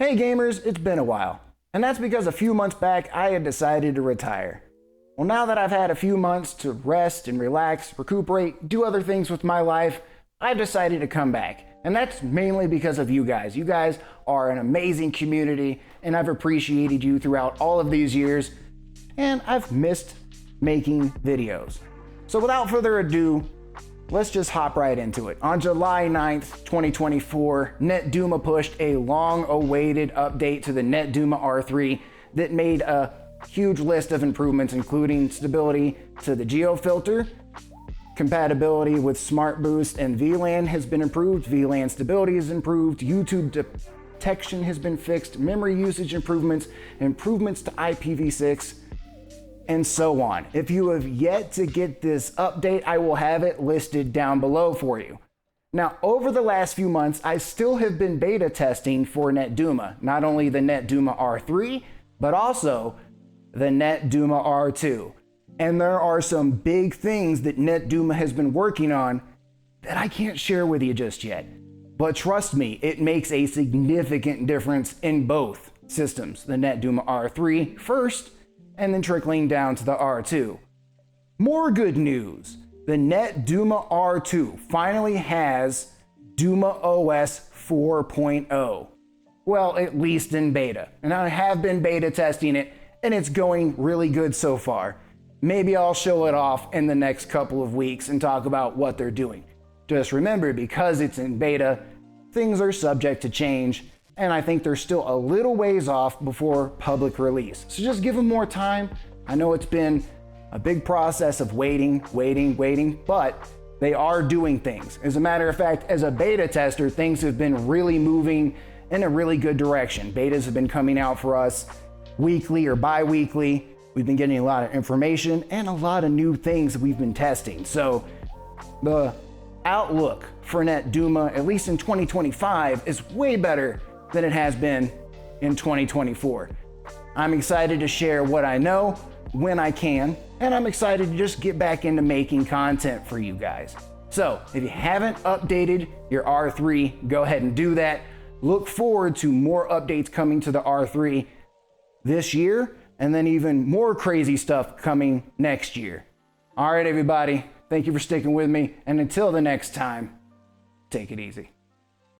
Hey gamers, it's been a while. And that's because a few months back I had decided to retire. Well, now that I've had a few months to rest and relax, recuperate, do other things with my life, I've decided to come back. And that's mainly because of you guys. You guys are an amazing community and I've appreciated you throughout all of these years and I've missed making videos. So without further ado, let's just hop right into it. On July 9th, 2024, NetDuma pushed a long-awaited update to the NetDuma R3 that made a huge list of improvements, including stability to the geofilter, compatibility with Smart Boost and VLAN has been improved, VLAN stability is improved, YouTube detection has been fixed, memory usage improvements, improvements to IPv6, and so on. If you have yet to get this update, I will have it listed down below for you. Now, over the last few months, I still have been beta testing for NetDuma, not only the NetDuma R3, but also the NetDuma R2. And there are some big things that NetDuma has been working on that I can't share with you just yet. But trust me, it makes a significant difference in both systems. The NetDuma R3 first, and then trickling down to the R2. More good news, the NetDuma R2 finally has Duma OS 4.0. Well, at least in beta. And I have been beta testing it, and it's going really good so far. Maybe I'll show it off in the next couple of weeks and talk about what they're doing. Just remember, because it's in beta, things are subject to change, and I think they're still a little ways off before public release. So just give them more time. I know it's been a big process of waiting, but they are doing things. As a matter of fact, as a beta tester, things have been really moving in a really good direction. Betas have been coming out for us weekly or bi-weekly. We've been getting a lot of information and a lot of new things that we've been testing. So the outlook for NetDuma, at least in 2025, is way better than it has been in 2024. I'm excited to share what I know when I can, and I'm excited to just get back into making content for you guys. So if you haven't updated your R3, go ahead and do that. Look forward to more updates coming to the R3 this year, and then even more crazy stuff coming next year. All right, everybody, thank you for sticking with me, and until the next time, take it easy.